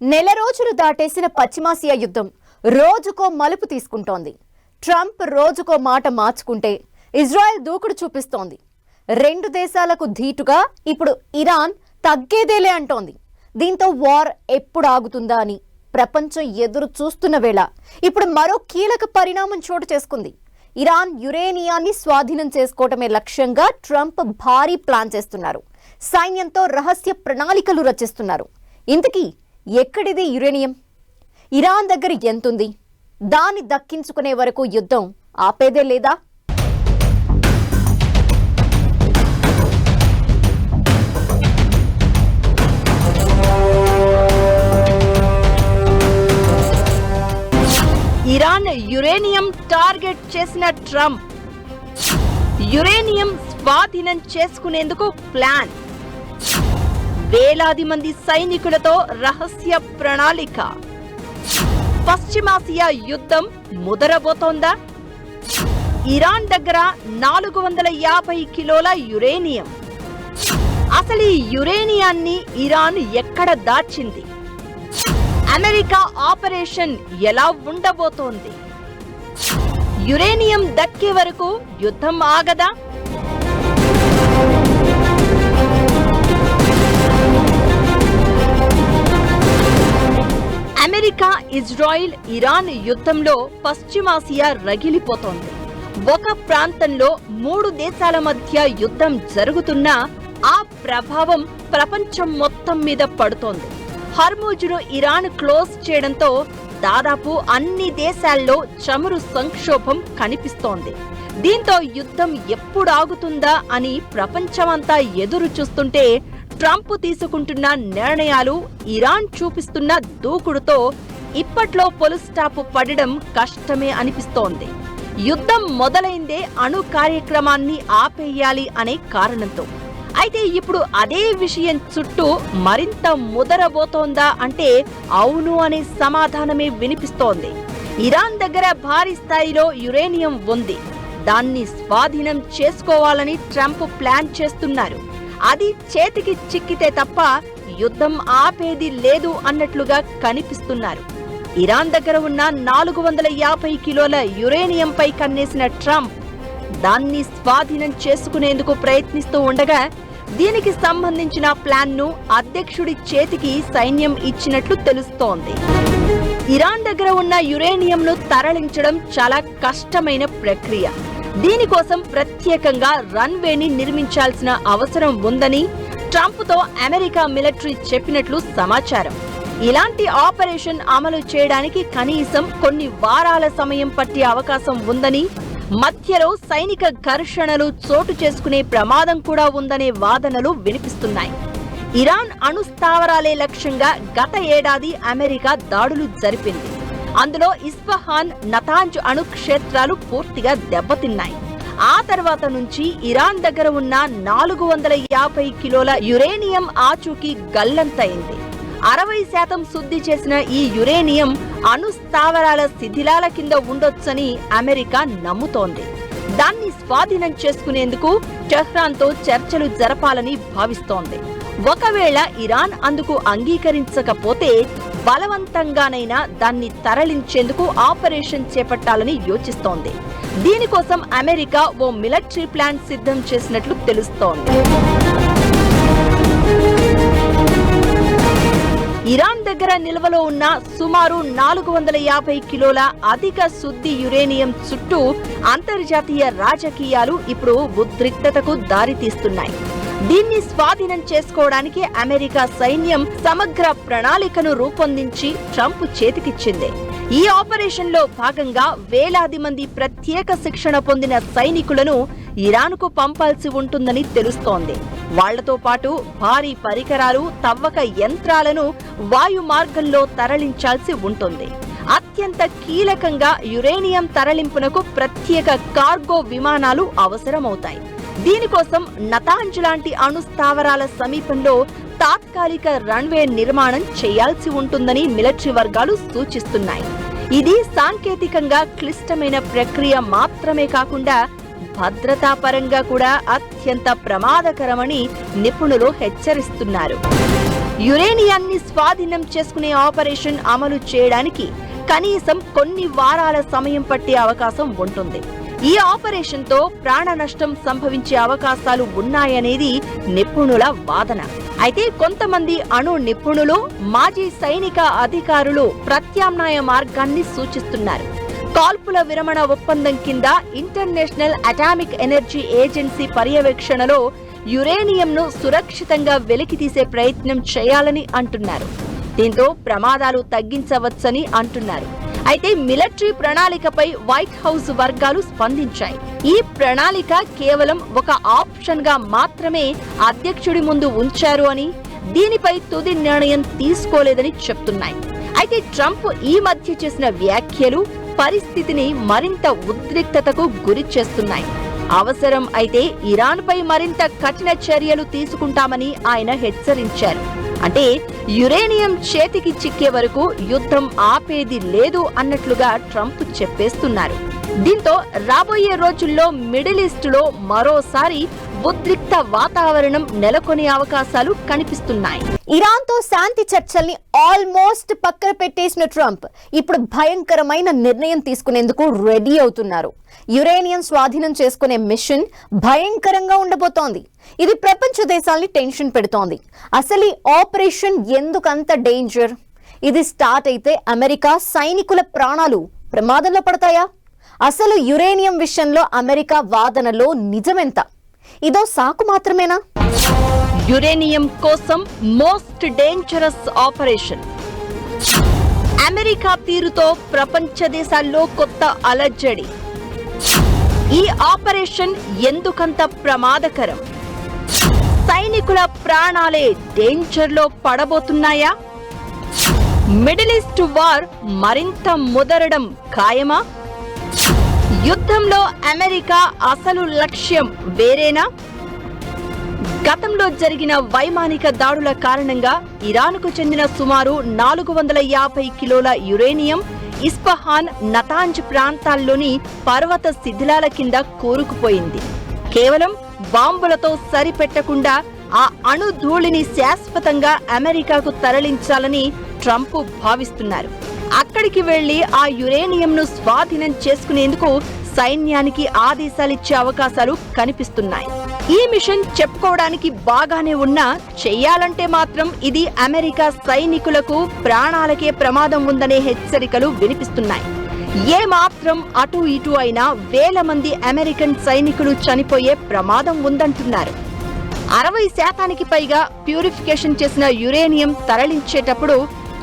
నెల రోజులు దాటేసిన పశ్చిమాసియా యుద్ధం రోజుకో మలుపు తీసుకుంటోంది. ట్రంప్ రోజుకో మాట మార్చుకుంటే ఇజ్రాయెల్ దూకుడు చూపిస్తోంది. రెండు దేశాలకు ధీటుగా ఇప్పుడు ఇరాన్ తగ్గేదేలే అంటోంది. దీంతో వార్ ఎప్పుడు ఆగుతుందా అని ప్రపంచం ఎదురు చూస్తున్న వేళ ఇప్పుడు మరో కీలక పరిణామం చోటు చేసుకుంది. ఇరాన్ యురేనియాన్ని స్వాధీనం చేసుకోవటమే లక్ష్యంగా ట్రంప్ భారీ ప్లాన్ చేస్తున్నారు. సైన్యంతో రహస్య ప్రణాళికలు రచిస్తున్నారు. ఇంతకీ ఎక్కడిది యురేనియం? ఇరాన్ దగ్గర ఎంతుంది? దాన్ని దక్కించుకునే వరకు యుద్ధం ఆపేదే లేదా? ఇరాన్ యురేనియం టార్గెట్ చేసిన ట్రంప్ యురేనియం స్వాధీనం చేసుకునేందుకు ప్లాన్, వేలాది మంది సైనికులతో రహస్య ప్రణాళిక. పశ్చిమాసియా యుద్ధం ముదరబోతోందా? ఇరాన్ దగ్గర 450 కిలోల యురేనియం. అసలు ఈ యురేనియాన్ని ఇరాన్ ఎక్కడ దాచింది? అమెరికా ఆపరేషన్ ఎలా ఉండబోతోంది? యురేనియం దక్కే వరకు యుద్ధం ఆగదా? అమెరికా, ఇజ్రాయిల్, ఇరాన్ యుద్ధంలో పశ్చిమాసియా రగిలిపోతోంది. ఒక ప్రాంతంలో 3 దేశాల మధ్య యుద్ధం జరుగుతున్నా ఆ ప్రభావం ప్రపంచం మొత్తం మీద పడుతోంది. హర్ముజ్ను ఇరాన్ క్లోజ్ చేయడంతో దాదాపు అన్ని దేశాల్లో చమురు సంక్షోభం కనిపిస్తోంది. దీంతో యుద్ధం ఎప్పుడు ఆగుతుందా అని ప్రపంచమంతా ఎదురు చూస్తుంటే ట్రంప్ తీసుకుంటున్న నిర్ణయాలు, ఇరాన్ చూపిస్తున్న దూకుడుతో ఇప్పట్లో పొలి స్టాప్ పడడం కష్టమే అనిపిస్తోంది. యుద్ధం మొదలైందే అణు కార్యక్రమాన్ని ఆపేయాలి అనే కారణంతో. అయితే ఇప్పుడు అదే విషయం చుట్టూ మరింత ముదరబోతోందా అంటే అవును అనే సమాధానమే వినిపిస్తోంది. ఇరాన్ దగ్గర భారీ స్థాయిలో యురేనియం ఉంది. దాన్ని స్వాధీనం చేసుకోవాలని ట్రంప్ ప్లాన్ చేస్తున్నారు. అది చేతికి చిక్కితే తప్ప యుద్ధం ఆపేది లేదు అన్నట్లుగా కనిపిస్తున్నారు. ఇరాన్ దగ్గర ఉన్న 450 కిలోల యురేనియంపై కన్నేసిన ట్రంప్ దాన్ని స్వాధీనం చేసుకునేందుకు ప్రయత్నిస్తూ ఉండగా దీనికి సంబంధించిన ప్లాన్ను అధ్యక్షుడి చేతికి సైన్యం ఇచ్చినట్లు తెలుస్తోంది. ఇరాన్ దగ్గర ఉన్న యురేనియంను తరలించడం చాలా కష్టమైన ప్రక్రియ. దీనికోసం ప్రత్యేకంగా రన్వేని నిర్మించాల్సిన అవసరం ఉందని ట్రంప్తో అమెరికా మిలిటరీ చెప్పినట్లు సమాచారం. ఇలాంటి ఆపరేషన్ అమలు చేయడానికి కనీసం కొన్ని వారాల సమయం పట్టే అవకాశం ఉందని, మధ్యలో సైనిక ఘర్షణలు చోటు చేసుకునే ప్రమాదం కూడా ఉందనే వాదనలు వినిపిస్తున్నాయి. ఇరాన్ అణు స్థావరాలే లక్ష్యంగా గత ఏడాది అమెరికా దాడులు జరిపింది. అందులో ఇస్ఫహాన్, నతాంజ్ అణు క్షేత్రాలు పూర్తిగా దెబ్బతిన్నాయి. ఆ తర్వాత నుంచి ఇరాన్ దగ్గర ఉన్న 450 కిలోల యురేనియం ఆచూకీ గల్లంతైంది. 60% శుద్ధి చేసిన ఈ యురేనియం అణు స్థావరాల శిథిలాల కింద ఉండొచ్చని అమెరికా నమ్ముతోంది. దాన్ని స్వాధీనం చేసుకునేందుకు టెహ్రాన్తో చర్చలు జరపాలని భావిస్తోంది. ఒకవేళ ఇరాన్ అందుకు అంగీకరించకపోతే బలవంతంగానైనా దాన్ని తరలించేందుకు ఆపరేషన్ చేపట్టాలని యోచిస్తోంది. దీనికోసం అమెరికా ఓ మిలిటరీ ప్లాన్ సిద్ధం చేసినట్లు తెలుస్తోంది. ఇరాన్ దగ్గర నిల్వలో ఉన్న సుమారు 450 కిలోల అధిక శుద్ధి యురేనియం చుట్టూ అంతర్జాతీయ రాజకీయాలు ఇప్పుడు ఉద్రిక్తతకు దారితీస్తున్నాయి. దీన్ని స్వాధీనం చేసుకోవడానికి అమెరికా సైన్యం సమగ్ర ప్రణాళికను రూపొందించి ట్రంప్ చేతికిచ్చింది. ఈ ఆపరేషన్లో భాగంగా వేలాది మంది ప్రత్యేక శిక్షణ పొందిన సైనికులను ఇరాన్కు పంపాల్సి ఉంటుందని తెలుస్తోంది. వాళ్లతో పాటు భారీ పరికరాలు, తవ్వక యంత్రాలను వాయు మార్గంలో తరలించాల్సి ఉంటుంది. అత్యంత కీలకంగా యురేనియం తరలింపునకు ప్రత్యేక కార్గో విమానాలు అవసరమవుతాయి. దీనికోసం నతాంజ్ లాంటి అణు స్థావరాల సమీపంలో తాత్కాలిక రన్వే నిర్మాణం చేయాల్సి ఉంటుందని మిలిటరీ వర్గాలు సూచిస్తున్నాయి. ఇది సాంకేతికంగా క్లిష్టమైన ప్రక్రియ మాత్రమే కాకుండా భద్రతాపరంగా కూడా అత్యంత ప్రమాదకరమని నిపుణులు హెచ్చరిస్తున్నారు. యురేనియాన్ని స్వాధీనం చేసుకునే ఆపరేషన్ అమలు చేయడానికి కనీసం కొన్ని వారాల సమయం పట్టే అవకాశం ఉంటుంది. ఈ ఆపరేషన్ తో ప్రాణ నష్టం సంభవించే అవకాశాలు ఉన్నాయనేది నిపుణుల వాదన. అయితే కొంతమంది అణు నిపుణులు, మాజీ సైనిక అధికారులు ప్రత్యామ్నాయ మార్గాన్ని సూచిస్తున్నారు. కాల్పుల విరమణ ఒప్పందం కింద ఇంటర్నేషనల్ అటామిక్ ఎనర్జీ ఏజెన్సీ పర్యవేక్షణలో యురేనియంను సురక్షితంగా వెలికితీసే ప్రయత్నం చేయాలని అంటున్నారు. దీంతో ప్రమాదాలు తగ్గించవచ్చని అంటున్నారు. అయితే మిలిటరీ ప్రణాళికపై వైట్ హౌస్ వర్గాలు స్పందించాయి. ఈ ప్రణాళిక కేవలం ఒక ఆప్షన్ గా మాత్రమే అధ్యక్షుడి ముందు ఉంచారు అని, దీనిపై తుది నిర్ణయం తీసుకోలేదని చెప్తున్నాయి. అయితే ట్రంప్ ఈ మధ్య చేసిన వ్యాఖ్యలు పరిస్థితిని మరింత ఉద్రిక్తతకు గురి చేస్తున్నాయి. అవసరం అయితే ఇరాన్పై మరింత కఠిన చర్యలు తీసుకుంటామని ఆయన హెచ్చరించారు. అంటే యురేనియం చేతికి చిక్కే వరకు యుద్ధం ఆపేది లేదు అన్నట్లుగా ట్రంప్ చెప్పేస్తున్నారు. దీంతో రాబోయే రోజుల్లో మిడిల్ ఈస్టులో మరోసారి ఉద్రిక్త వాతావరణం నెలకొనే అవకాశాలు కనిపిస్తున్నాయి. ఇరాన్తో శాంతి చర్చల్ని ఆల్మోస్ట్ పక్కన పెట్టేసిన ట్రంప్ ఇప్పుడు భయంకరమైన నిర్ణయం తీసుకునేందుకు రెడీ అవుతున్నారు. యురేనియం స్వాధీనం చేసుకునే మిషన్ భయంకరంగా ఉండబోతోంది. ఇది ప్రపంచ దేశాల్ని టెన్షన్ పెడుతోంది. అసలు ఈ ఆపరేషన్ ఎందుకంత డేంజర్? ఇది స్టార్ట్ అయితే అమెరికా సైనికుల ప్రాణాలు ప్రమాదంలో పడతాయా? అసలు యురేనియం విషయంలో అమెరికా వాదనలో నిజమెంత? ఇదో సాకు మాత్రమేనా? యురేనియం కోసం మోస్ట్ డేంజరస్ ఆపరేషన్. అమెరికా తీరుతో ప్రపంచ దేశాల్లో కొత్త అలజడి. ఈ ఆపరేషన్ ఎందుకంత ప్రమాదకరం? సైనికుల ప్రాణాలే డేంజర్లో పడబోతున్నాయా? మిడిల్ ఈస్ట్ వార్ మరింత ముదరడం ఖాయమా? యుద్ధంలో అమెరికా అసలు లక్ష్యం వేరేనా? గతంలో జరిగిన వైమానిక దాడుల కారణంగా ఇరాన్కు చెందిన సుమారు 450 కిలోల యురేనియం ఇస్ఫహాన్, నతాంజ్ ప్రాంతాల్లోని పర్వత శిథిలాల కింద కూరుకుపోయింది. కేవలం బాంబులతో సరిపెట్టకుండా ఆ అణు ధూళిని శాశ్వతంగా అమెరికాకు తరలించాలని ట్రంప్ భావిస్తున్నారు. అక్కడికి వెళ్లి ఆ యురేనియంను స్వాధీనం చేసుకునేందుకు సైన్యానికి ఆదేశాలిచ్చే అవకాశాలు కనిపిస్తున్నాయి. ఈ మిషన్ చెప్పుకోవడానికి బాగానే ఉన్నా చెయ్యాలంటే మాత్రం ఇది అమెరికా సైనికులకు ప్రాణాలకే ప్రమాదం ఉందనే హెచ్చరికలు వినిపిస్తున్నాయి. ఏ మాత్రం అటు ఇటు అయినా వేల మంది అమెరికన్ సైనికులు చనిపోయే ప్రమాదం ఉందంటున్నారు. 60% పైగా ప్యూరిఫికేషన్ చేసిన యురేనియం తరలించేటప్పుడు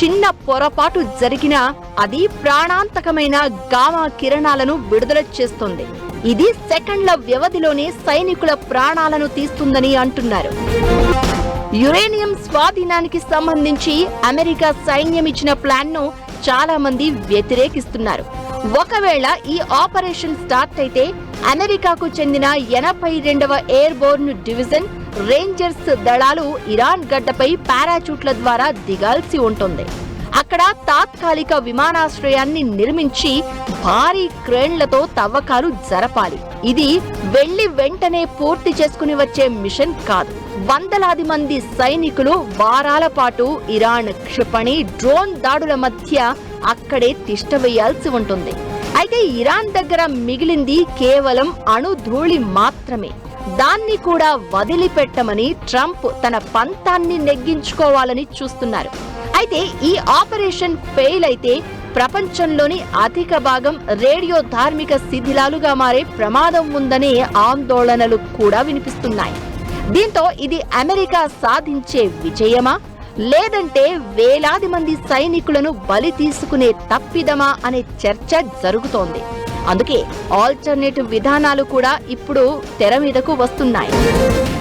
చిన్న పొరపాటు జరిగినా అది ప్రాణాంతకమైన గామా కిరణాలను విడుదల చేస్తుంది. ఇది సెకండ్ల వ్యవధిలోనే సైనికుల ప్రాణాలను తీస్తుందని అంటున్నారు. యురేనియం స్వాధీనానికి సంబంధించి అమెరికా సైన్యం ఇచ్చిన ప్లాన్ను చాలా మంది వ్యతిరేకిస్తున్నారు. ఒకవేళ ఈ ఆపరేషన్ స్టార్ట్ అయితే అమెరికాకు చెందిన 82వ ఎయిర్బోర్న్ డివిజన్ రేంజర్స్ దళాలు ఇరాన్ గడ్డపై పారాచూట్ల ద్వారా దిగాల్సి ఉంటుంది. అక్కడ తాత్కాలిక విమానాశ్రయాన్ని నిర్మించి భారీ క్రేన్లతో తవ్వకాలు జరపాలి. ఇది వెళ్లి వెంటనే పూర్తి చేసుకుని వచ్చే మిషన్ కాదు. వందలాది మంది సైనికులు వారాల పాటు ఇరాన్ క్షిపణి, డ్రోన్ దాడుల మధ్య అక్కడే తిష్టవేయాల్సి ఉంటుంది. అయితే ఇరాన్ దగ్గర మిగిలింది కేవలం అణు ధూళి మాత్రమే. దాన్ని కూడా వదిలిపెట్టమని ట్రంప్ తన పంతాన్ని నెగ్గించుకోవాలని చూస్తున్నారు. అయితే ఈ ఆపరేషన్ ఫెయిల్ అయితే ప్రపంచంలోని అధిక భాగం రేడియో ధార్మిక శిథిలాలుగా మారే ప్రమాదం ఉందనే ఆందోళనలు కూడా వినిపిస్తున్నాయి. దీంతో ఇది అమెరికా సాధించే విజయమా, లేదంటే వేలాది మంది సైనికులను బలి తీసుకునే తప్పిదమా అనే చర్చ జరుగుతోంది. అందుకే ఆల్టర్నేటివ్ విధానాలు కూడా ఇప్పుడు తెర మీదకు వస్తున్నాయి.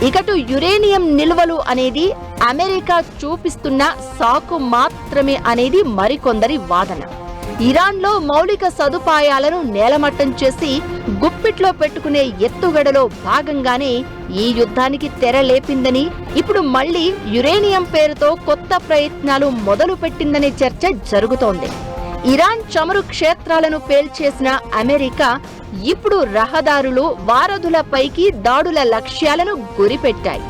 ఇకటు యురేనియం నిల్వలు అనేది అమెరికా చూపిస్తున్న సాకు మాత్రమే అనేది మరికొందరి వాదన. ఇరాన్లో మౌలిక సదుపాయాలను నేలమట్టం చేసి గుప్పిట్లో పెట్టుకునే ఎత్తుగడలో భాగంగానే ఈ యుద్ధానికి తెర లేపిందని, ఇప్పుడు మళ్లీ యురేనియం పేరుతో కొత్త ప్రయత్నాలు మొదలు పెట్టిందనే చర్చ జరుగుతోంది. ఇరాన్ చమురు క్షేత్రాలను పేల్చేసిన అమెరికా ఇప్పుడు రహదారులు, వారధులపైకి దాడుల లక్ష్యాలను గురిపెట్టాయి.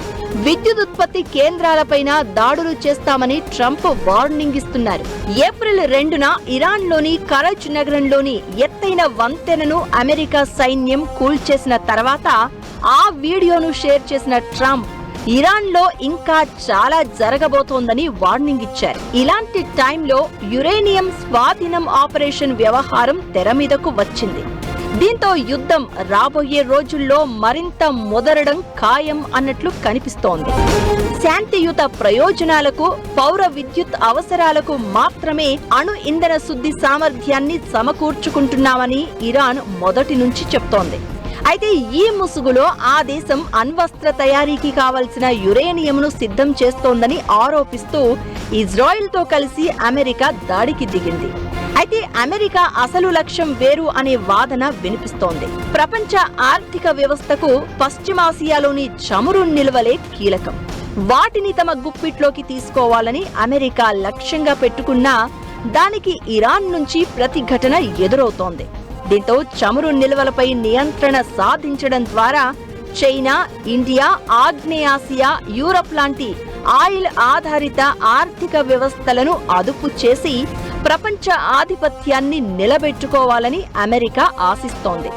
విద్యుదుత్పత్తి కేంద్రాలపైన దాడులు చేస్తామని ట్రంప్ వార్నింగ్ ఇస్తున్నారు. ఏప్రిల్ 2న ఇరాన్లోని కరచ్ నగరంలోని ఎత్తైన వంతెనను అమెరికా సైన్యం కూల్చేసిన తర్వాత ఆ వీడియోను షేర్ చేసిన ట్రంప్ ఇరాన్లో ఇంకా చాలా జరగబోతోందని వార్నింగ్ ఇచ్చారు. ఇలాంటి టైంలో యురేనియం స్వాధీనం ఆపరేషన్ వ్యవహారం తెర మీదకు వచ్చింది. దీంతో యుద్ధం రాబోయే రోజుల్లో మరింత ముదరడం ఖాయం అన్నట్లు కనిపిస్తోంది. శాంతియుత ప్రయోజనాలకు, పౌర విద్యుత్ అవసరాలకు మాత్రమే అణు ఇంధన శుద్ధి సామర్థ్యాన్ని సమకూర్చుకుంటున్నామని ఇరాన్ మొదటి నుంచి చెప్తోంది. అయితే ఈ ముసుగులో ఆ దేశం అణ్వస్త్ర తయారీకి కావలసిన యురేనియంను సిద్ధం చేస్తోందని ఆరోపిస్తూ ఇజ్రాయెల్తో కలిసి అమెరికా దాడికి దిగింది. అయితే అమెరికా అసలు లక్ష్యం వేరు అనే వాదన వినిపిస్తోంది. ప్రపంచ ఆర్థిక వ్యవస్థకు పశ్చిమాసియాలోని చమురు నిల్వలే కీలకం. వాటిని తమ గుప్పిట్లోకి తీసుకోవాలని అమెరికా లక్ష్యంగా పెట్టుకున్నా దానికి ఇరాన్ నుంచి ప్రతిఘటన ఎదురవుతోంది. దీంతో చమురు నిల్వలపై నియంత్రణ సాధించడం ద్వారా చైనా, ఇండియా, ఆగ్నేయాసియా, యూరప్ లాంటి ఆయిల్ ఆధారిత ఆర్థిక వ్యవస్థలను అదుపు చేసి ప్రపంచ ఆధిపత్యాన్ని నిలబెట్టుకోవాలని అమెరికా ఆశిస్తోంది.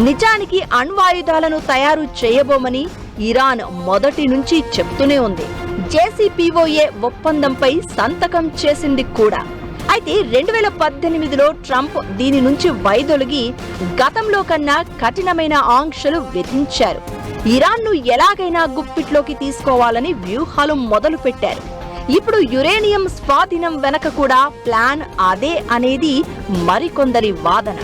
నిజానికి అణ్వాయుధాలను తయారు చేయబోమని ఇరాన్ మొదటి నుంచి చెప్తూనే ఉంది. JCPOA ఒప్పందంపై సంతకం చేసింది కూడా. అయితే 2018లో ట్రంప్ దీని నుంచి వైదొలిగి గతంలో కన్నా కఠినమైన ఆంక్షలు విధించారు. ఇరాన్ను ఎలాగైనా గుప్పిట్లోకి తీసుకోవాలని వ్యూహాలు మొదలుపెట్టారు. ఇప్పుడు యురేనియం స్వాధీనం వెనక కూడా ప్లాన్ అదే అనేది మరికొందరి వాదన.